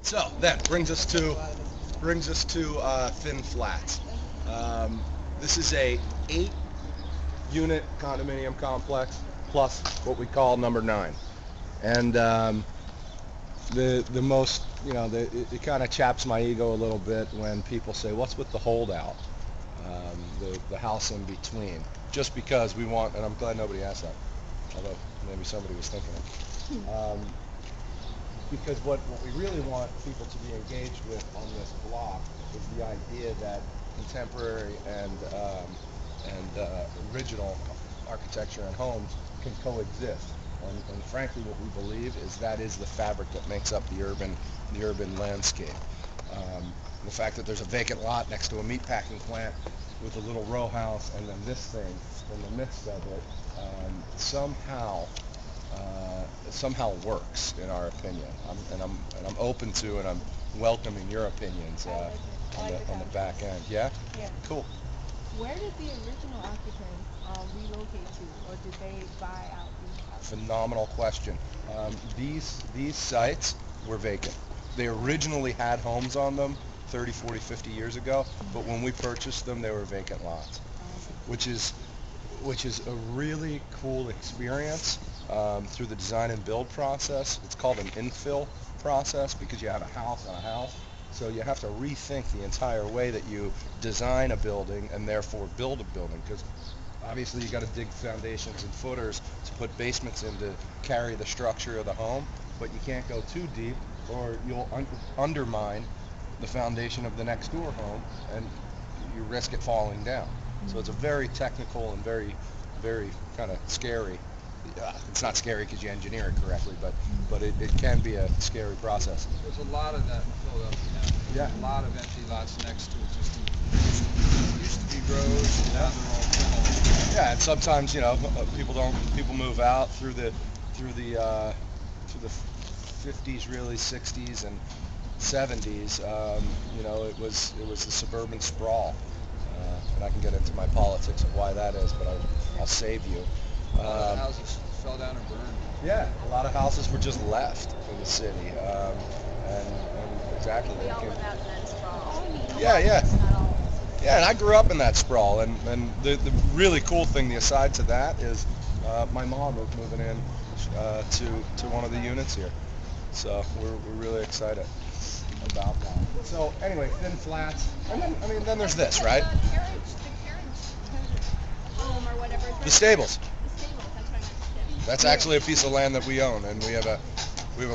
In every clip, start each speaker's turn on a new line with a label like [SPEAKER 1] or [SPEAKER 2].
[SPEAKER 1] So that brings us to Thin Flats. Um, this is a 8-unit condominium complex plus what we call number 9. And the most, it kind of chaps my ego a little bit when people say, what's with the holdout, the house in between? Just because we want, and I'm glad nobody asked that, although maybe somebody was thinking it. Because what we really want people to be engaged with on this block is the idea that contemporary and original architecture and homes can coexist. And frankly, what we believe is that is the fabric that makes up the urban landscape. The fact that there's a vacant lot next to a meatpacking plant with a little row house, and then this thing in the midst of it, somehow works, in our opinion. I'm open to, and I'm welcoming your opinions on the back end. Yeah.
[SPEAKER 2] Yeah.
[SPEAKER 1] Cool.
[SPEAKER 2] Where did the original occupants relocate to, or did they buy out these houses?
[SPEAKER 1] Phenomenal question. These sites were vacant. They originally had homes on them 30, 40, 50 years ago, but when we purchased them, they were vacant lots, which is a really cool experience through the design and build process. It's called an infill process because you have a house on a house. So you have to rethink the entire way that you design a building and therefore build a building, because obviously you got to dig foundations and footers to put basements in to carry the structure of the home, but you can't go too deep or you'll undermine the foundation of the next door home and you risk it falling down. So it's a very technical and very, very kind of scary. It's not scary because you engineer it correctly, but it can be a scary process.
[SPEAKER 3] There's a lot of that in Philadelphia now.
[SPEAKER 1] Yeah.
[SPEAKER 3] A lot of empty lots next to it. Used to be roads, and now they're all full.
[SPEAKER 1] Yeah, and sometimes people move out through the 50s, really 60s and 70s. It was the suburban sprawl, and I can get into my politics of why that is, but I'll save you.
[SPEAKER 3] A lot of houses fell down and burned.
[SPEAKER 1] Yeah, a lot of houses were just left in the city, and exactly.
[SPEAKER 4] We all live out in that sprawl.
[SPEAKER 1] Yeah, yeah.
[SPEAKER 4] Not all.
[SPEAKER 1] Yeah, and I grew up in that sprawl, and the really cool thing, the aside to that, is my mom was moving in to one of the units here, so we're really excited about that. So anyway, Thin Flats, and then there's this, right?
[SPEAKER 4] The carriage home or whatever. Is right
[SPEAKER 1] The stables.
[SPEAKER 4] there. The stables. That's what I meant to say.
[SPEAKER 1] That's actually a piece of land that we own, and we have a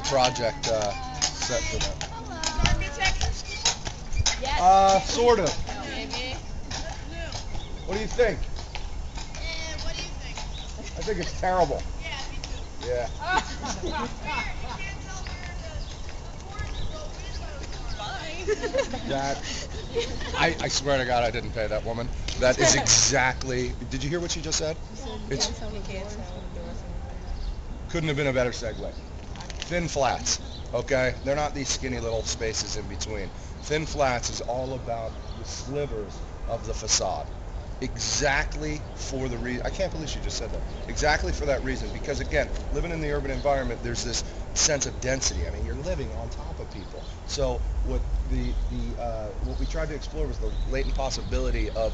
[SPEAKER 1] project set for that.
[SPEAKER 4] Yes.
[SPEAKER 1] Sort of.
[SPEAKER 4] Maybe.
[SPEAKER 1] What do you think?
[SPEAKER 5] What do you think?
[SPEAKER 1] I think it's terrible.
[SPEAKER 5] Yeah, me too.
[SPEAKER 1] Yeah.
[SPEAKER 5] You can't tell where the forest is fine.
[SPEAKER 1] That I swear to God, I didn't pay that woman. That is exactly. Did you hear what she just said? It's couldn't have been a better segue. Thin Flats, okay? They're not these skinny little spaces in between. Thin Flats is all about the slivers of the facade. Exactly for the reason, I can't believe she just said that. Exactly for that reason, because again, living in the urban environment, there's this sense of density. I mean, you're living on top of people. So what what we tried to explore was the latent possibility of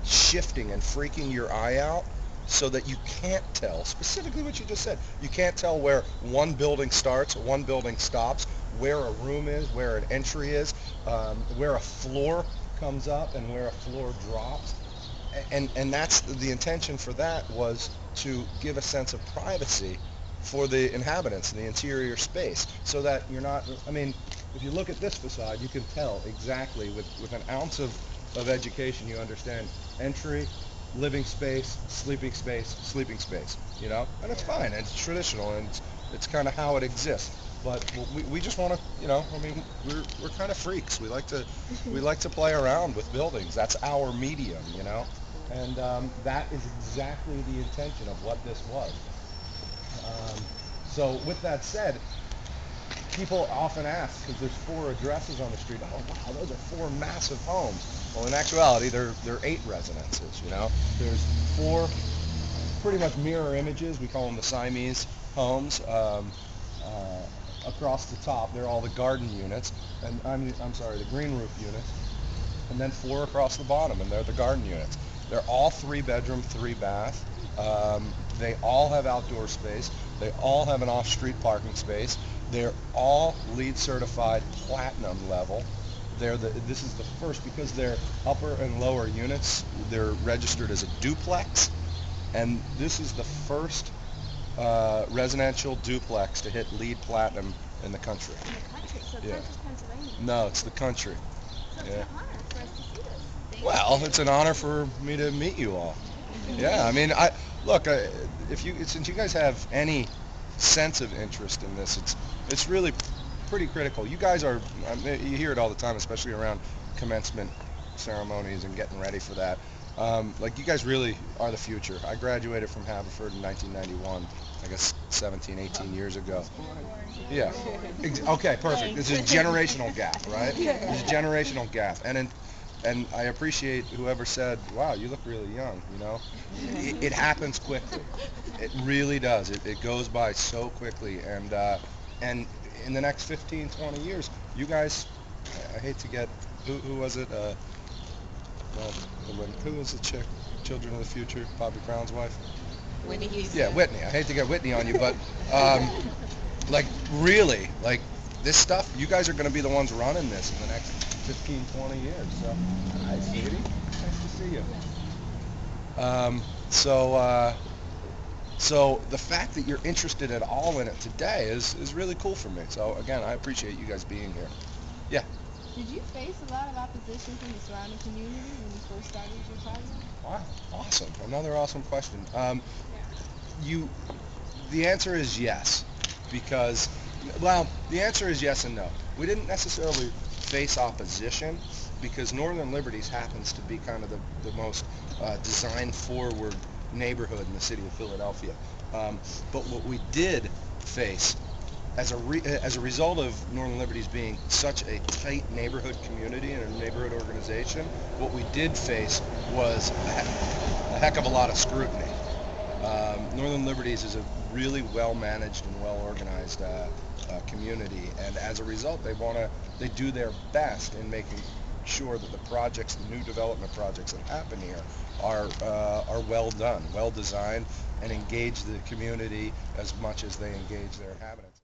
[SPEAKER 1] shifting and freaking your eye out so that you can't tell, specifically what you just said, you can't tell where one building starts, one building stops, where a room is, where an entry is, where a floor comes up and where a floor drops. And that's the intention for that, was to give a sense of privacy for the inhabitants in the interior space, so that you're not, I mean, if you look at this facade, you can tell exactly with an ounce of education, you understand entry, living space, sleeping space, and it's fine, and it's traditional, and it's kind of how it exists. But we just want to, I mean, we're kind of freaks. We like to play around with buildings. That's our medium, and that is exactly the intention of what this was. So with that said, people often ask, because there's 4 addresses on the street, oh wow, those are 4 massive homes. Well, in actuality, they're 8 residences. There's 4 pretty much mirror images. We call them the Siamese homes. across the top. They're all the garden units, and I'm sorry, the green roof units, and then 4 across the bottom, and they're the garden units. They're all 3-bedroom, 3-bath. They all have outdoor space. They all have an off-street parking space. They're all LEED certified platinum level. This is the first, because they're upper and lower units, they're registered as a duplex, and this is the first residential duplex to hit LEED platinum in the country.
[SPEAKER 4] In the country, so
[SPEAKER 1] Yeah.
[SPEAKER 4] not just Pennsylvania.
[SPEAKER 1] No, it's the country.
[SPEAKER 4] So it's
[SPEAKER 1] Yeah.
[SPEAKER 4] an honor for us to see this. Thank
[SPEAKER 1] Well,
[SPEAKER 4] you.
[SPEAKER 1] it's an honor for me to meet you all. Yeah, I mean, since you guys have any sense of interest in this, it's really pretty critical. You guys are, you hear it all the time, especially around commencement ceremonies and getting ready for that. Like, you guys really are the future. I graduated from Haverford in 1991, I guess 17, 18 years ago. Yeah. Okay, perfect. This is a generational gap, right? This is a generational gap. And I appreciate whoever said, wow, you look really young, you know? It happens quickly. It really does. It goes by so quickly. And in the next 15, 20 years, you guys, I hate to get, who was it? Who was the chick, Children of the Future, Bobby Brown's wife?
[SPEAKER 2] Whitney Houston.
[SPEAKER 1] Yeah, Whitney. I hate to get Whitney on you, but like, really, like, this stuff, you guys are going to be the ones running this in the next 15, 20 years. So, hi, sweetie. Nice to see you. So the fact that you're interested at all in it today is really cool for me. So again, I appreciate you guys being here. Yeah.
[SPEAKER 2] Did you face a lot of opposition from the surrounding community when you first started your project?
[SPEAKER 1] Wow, awesome. Another awesome question. The answer is yes, because, well, the answer is yes and no. We didn't necessarily face opposition because Northern Liberties happens to be kind of the most design-forward neighborhood in the city of Philadelphia. But what we did face, as a result of Northern Liberties being such a tight neighborhood community and a neighborhood organization, what we did face was a heck of a lot of scrutiny. Northern Liberties is a really well-managed and well-organized community, and as a result, they do their best in making sure that the projects, the new development projects that happen here, are well done, well designed, and engage the community as much as they engage their inhabitants.